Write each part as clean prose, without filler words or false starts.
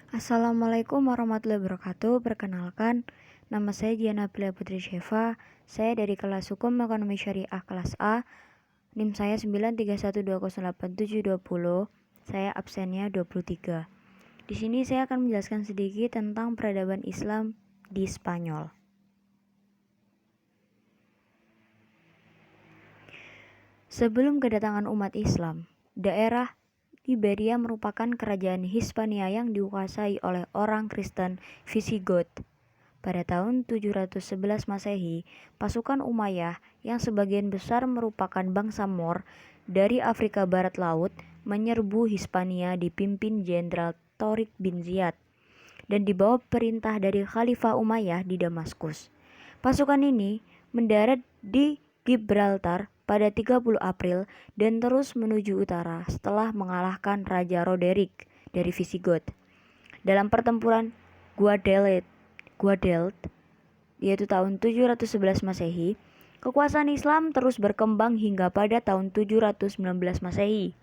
Assalamualaikum warahmatullahi wabarakatuh. Perkenalkan, nama saya Diana Bila Putri Syeva. Saya dari kelas Hukum Ekonomi Syariah kelas A. NIM saya 931208720. Saya absennya 23. Di sini saya akan menjelaskan sedikit tentang peradaban Islam di Spanyol. Sebelum kedatangan umat Islam, daerah Iberia merupakan kerajaan Hispania yang dikuasai oleh orang Kristen Visigoth. Pada tahun 711 Masehi, pasukan Umayyah yang sebagian besar merupakan bangsa Moor dari Afrika Barat Laut menyerbu Hispania dipimpin Jenderal Torik bin Ziyad dan dibawa perintah dari Khalifah Umayyah di Damaskus. Pasukan ini mendarat di Gibraltar pada 30 April dan terus menuju utara setelah mengalahkan Raja Roderick dari Visigoth dalam pertempuran Guadalete, yaitu tahun 711 Masehi. Kekuasaan Islam terus berkembang hingga pada tahun 719 Masehi.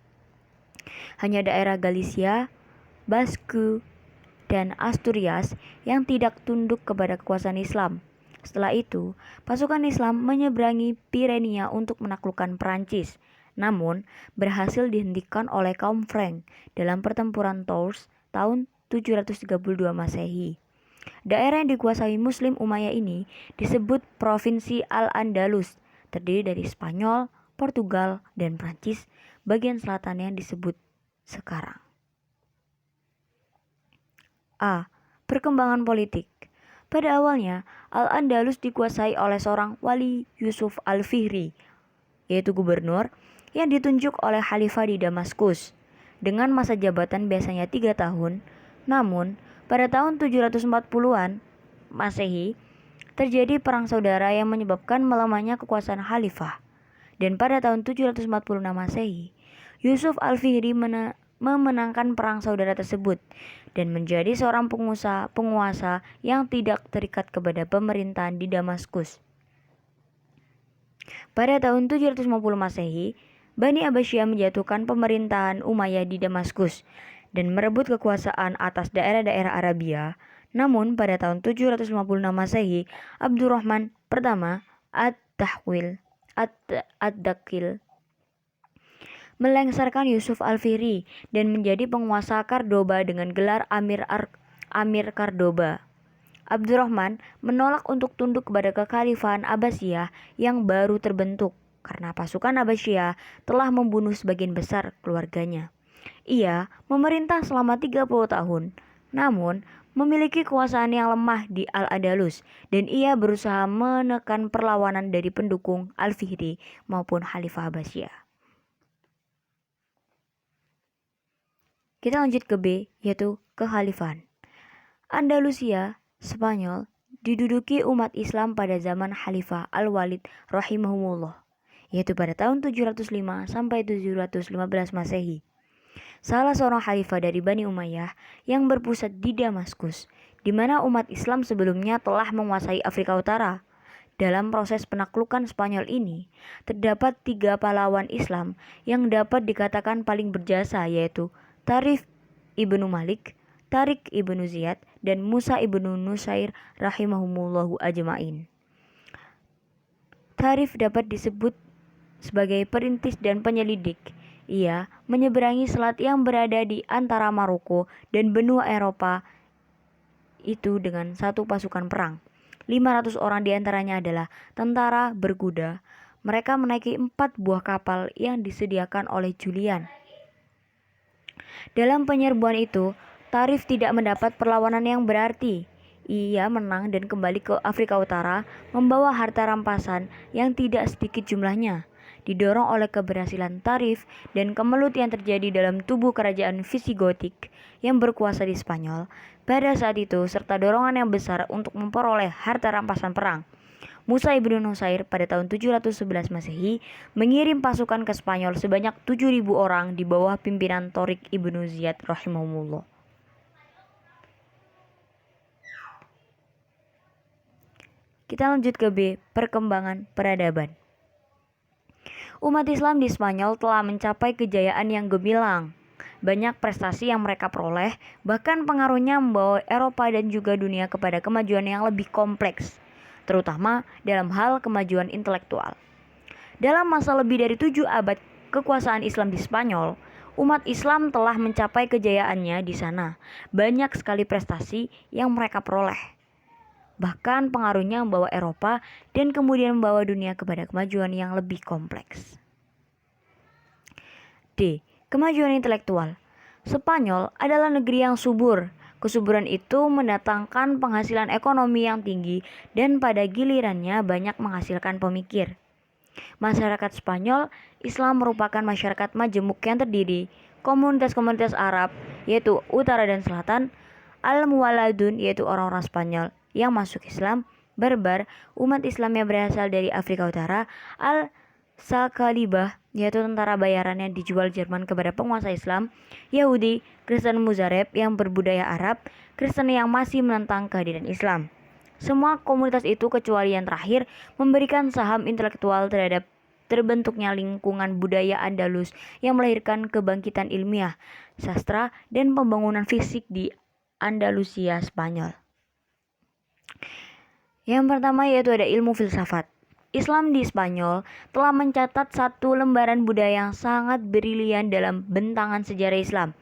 Hanya daerah Galicia, Basque, dan Asturias yang tidak tunduk kepada kekuasaan Islam. Setelah itu, pasukan Islam menyeberangi Pirenia untuk menaklukkan Perancis, namun berhasil dihentikan oleh kaum Frank dalam pertempuran Tours tahun 732 Masehi. Daerah yang dikuasai Muslim Umayyah ini disebut Provinsi Al-Andalus, terdiri dari Spanyol, Portugal, dan Prancis, bagian selatan yang disebut sekarang. A. Perkembangan politik. Pada awalnya, Al-Andalus dikuasai oleh seorang wali Yusuf Al-Fihri, yaitu gubernur yang ditunjuk oleh Khalifah di Damaskus, dengan masa jabatan biasanya 3 tahun. Namun, pada tahun 740-an Masehi, terjadi perang saudara yang menyebabkan melemahnya kekuasaan Khalifah. Dan pada tahun 746 Masehi, Yusuf Al-Fihri memenangkan perang saudara tersebut dan menjadi seorang penguasa yang tidak terikat kepada pemerintahan di Damaskus. Pada tahun 750 Masehi, Bani Abbasiyah menjatuhkan pemerintahan Umayyah di Damaskus dan merebut kekuasaan atas daerah-daerah Arabia. Namun pada tahun 756 Masehi, Abdurrahman pertama Ad-Dakhil melengsarkan Yusuf Al-Fihri dan menjadi penguasa Cordoba dengan gelar Amir Cordoba. Abdurrahman menolak untuk tunduk kepada kekhalifahan Abbasiyah yang baru terbentuk karena pasukan Abbasiyah telah membunuh sebagian besar keluarganya. Ia memerintah selama 30 tahun, namun memiliki kekuasaan yang lemah di Al-Andalus dan ia berusaha menekan perlawanan dari pendukung Al-Fihri maupun Khalifah Abbasiyah. Kita lanjut ke B, yaitu kekhalifahan. Andalusia, Spanyol, diduduki umat Islam pada zaman Khalifah Al-Walid rahimahumullah, yaitu pada tahun 705 sampai 715 Masehi. Salah seorang khalifah dari Bani Umayyah yang berpusat di Damaskus, di mana umat Islam sebelumnya telah menguasai Afrika Utara. Dalam proses penaklukan Spanyol ini, terdapat 3 pahlawan Islam yang dapat dikatakan paling berjasa, yaitu Tarif ibnu Malik, Tarik ibnu Ziyad, dan Musa ibnu Nusair rahimahumullahu ajma'in. Tarif dapat disebut sebagai perintis dan penyelidik. Ia menyeberangi selat yang berada di antara Maroko dan benua Eropa itu dengan satu pasukan perang. 500 orang diantaranya adalah tentara berkuda. Mereka menaiki 4 buah kapal yang disediakan oleh Julian. Dalam penyerbuan itu, Tarif tidak mendapat perlawanan yang berarti. Ia menang dan kembali ke Afrika Utara membawa harta rampasan yang tidak sedikit jumlahnya. Didorong oleh keberhasilan Tarif dan kemelut yang terjadi dalam tubuh kerajaan Visigotik yang berkuasa di Spanyol pada saat itu, serta dorongan yang besar untuk memperoleh harta rampasan perang, Musa ibnu Nusair pada tahun 711 Masehi mengirim pasukan ke Spanyol sebanyak 7.000 orang di bawah pimpinan Torik ibnu Ziyad rahimahumullah. Kita lanjut ke B, perkembangan peradaban. Umat Islam di Spanyol telah mencapai kejayaan yang gemilang banyak prestasi yang mereka peroleh, bahkan pengaruhnya membawa Eropa dan juga dunia kepada kemajuan yang lebih kompleks, terutama dalam hal kemajuan intelektual. Dalam masa lebih dari 7 abad kekuasaan Islam di Spanyol, umat Islam telah mencapai kejayaannya di sana. Banyak sekali prestasi yang mereka peroleh. Bahkan pengaruhnya membawa Eropa dan kemudian membawa dunia kepada kemajuan yang lebih kompleks. D. Kemajuan intelektual. Spanyol adalah negeri yang subur. Kesuburan itu mendatangkan penghasilan ekonomi yang tinggi dan pada gilirannya banyak menghasilkan pemikir. Masyarakat Spanyol, Islam merupakan masyarakat majemuk yang terdiri komunitas-komunitas Arab, yaitu utara dan selatan, Al-Muwaladun, yaitu orang-orang Spanyol yang masuk Islam, Berber, umat Islam yang berasal dari Afrika Utara, Al-Sakalibah, yaitu tentara bayaran yang dijual Jerman kepada penguasa Islam, Yahudi, Kristen Muzareb yang berbudaya Arab, Kristen yang masih menentang kehadiran Islam. Semua komunitas itu kecuali yang terakhir memberikan saham intelektual terhadap terbentuknya lingkungan budaya Andalus yang melahirkan kebangkitan ilmiah, sastra, dan pembangunan fisik di Andalusia, Spanyol. Yang pertama yaitu ada ilmu filsafat. Islam di Spanyol telah mencatat satu lembaran budaya yang sangat brilian dalam bentangan sejarah Islam.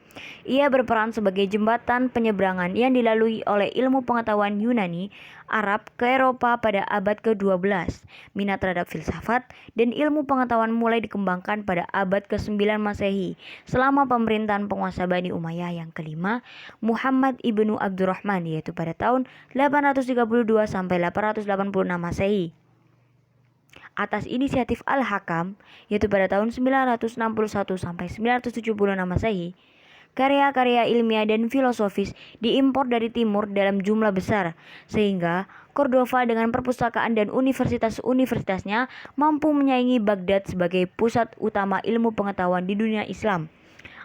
Ia berperan sebagai jembatan penyeberangan yang dilalui oleh ilmu pengetahuan Yunani, Arab ke Eropa pada abad ke-12. Minat terhadap filsafat dan ilmu pengetahuan mulai dikembangkan pada abad ke-9 Masehi selama pemerintahan penguasa Bani Umayyah yang kelima, Muhammad ibnu Abdurrahman, yaitu pada tahun 832 sampai 886 Masehi. Atas inisiatif Al-Hakam, yaitu pada tahun 961 sampai 976 Masehi, karya-karya ilmiah dan filosofis diimpor dari timur dalam jumlah besar, sehingga Cordova dengan perpustakaan dan universitas-universitasnya mampu menyaingi Baghdad sebagai pusat utama ilmu pengetahuan di dunia Islam.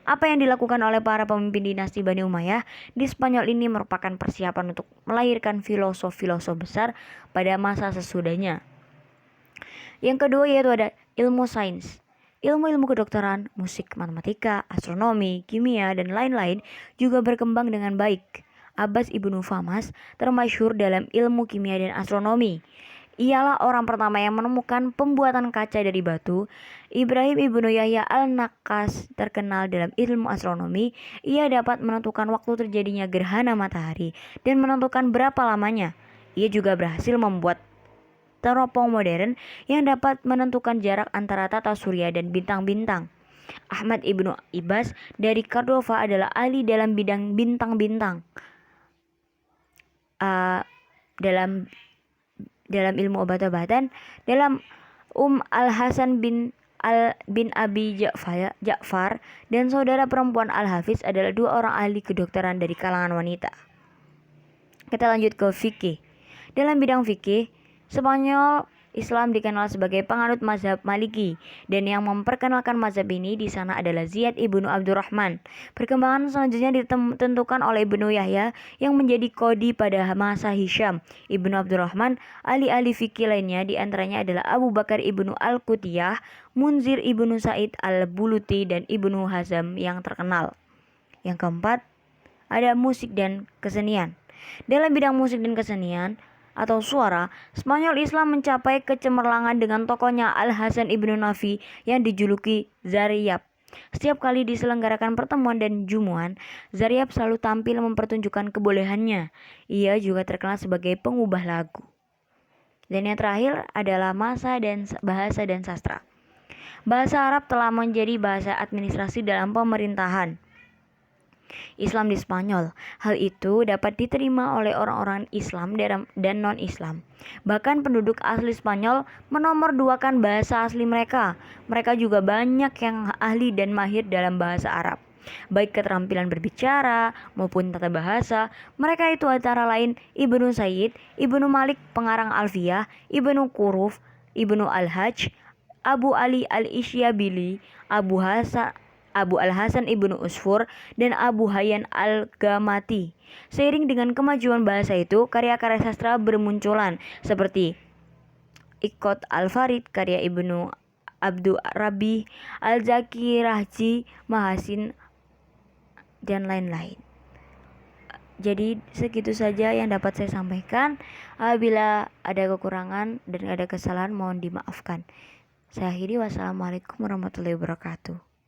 Apa yang dilakukan oleh para pemimpin dinasti Bani Umayyah di Spanyol ini merupakan persiapan untuk melahirkan filosof-filosof besar pada masa sesudahnya. Yang kedua yaitu ada ilmu sains. Ilmu-ilmu kedokteran, musik, matematika, astronomi, kimia, dan lain-lain juga berkembang dengan baik. Abbas ibnu Famas termasyhur dalam ilmu kimia dan astronomi. Ialah orang pertama yang menemukan pembuatan kaca dari batu. Ibrahim ibnu Yahya al-Naqqas terkenal dalam ilmu astronomi. Ia dapat menentukan waktu terjadinya gerhana matahari dan menentukan berapa lamanya. Ia juga berhasil membuat teropong modern yang dapat menentukan jarak antara tata surya dan bintang-bintang. Ahmad ibnu Ibas dari Cordova adalah ahli dalam bidang bintang-bintang. Dalam ilmu obat-obatan, dalam Al-Hasan bin Abi Ja'far dan saudara perempuan Al-Hafiz adalah dua orang ahli kedokteran dari kalangan wanita. Kita lanjut ke fikih. Dalam bidang fikih, Spanyol Islam dikenal sebagai penganut mazhab Maliki, dan yang memperkenalkan mazhab ini di sana adalah Ziyad ibnu Abdurrahman. Perkembangan selanjutnya ditentukan oleh Ibnu Yahya yang menjadi qadhi pada masa Hisham ibnu Abdurrahman. Ahli-ahli fikih lainnya diantaranya adalah Abu Bakar ibnu Al-Qutiyah, Munzir ibnu Sa'id al-Buluti, dan Ibnu Hazm yang terkenal. Yang keempat ada musik dan kesenian. Dalam bidang musik dan kesenian atau suara, Spanyol Islam mencapai kecemerlangan dengan tokohnya Al-Hasan ibnu Nafi yang dijuluki Zaryab. Setiap kali diselenggarakan pertemuan dan jumuan, Zaryab selalu tampil mempertunjukkan kebolehannya. Ia juga terkenal sebagai pengubah lagu. Dan yang terakhir adalah bahasa dan sastra. Bahasa Arab telah menjadi bahasa administrasi dalam pemerintahan Islam di Spanyol. Hal itu dapat diterima oleh orang-orang Islam dan non-Islam. Bahkan penduduk asli Spanyol menomorduakan bahasa asli mereka. Mereka juga banyak yang ahli dan mahir dalam bahasa Arab, baik keterampilan berbicara maupun tata bahasa. Mereka itu antara lain Ibnu Sayyid, Ibnu Malik pengarang Alfiyah, Ibnu Quruf, Ibnu Al-Hajj, Abu Ali Al-Isyabili, Abu Al-Hasan ibnu Usfur, dan Abu Hayyan Al-Gamati. Seiring dengan kemajuan bahasa itu, karya-karya sastra bermunculan seperti Iqot Al-Farid karya Ibnu Abdu Rabi, Al-Zaki Rahji, Mahasin dan lain-lain. Jadi segitu saja yang dapat saya sampaikan. Apabila ada kekurangan dan ada kesalahan mohon dimaafkan. Saya akhiri, wassalamualaikum warahmatullahi wabarakatuh.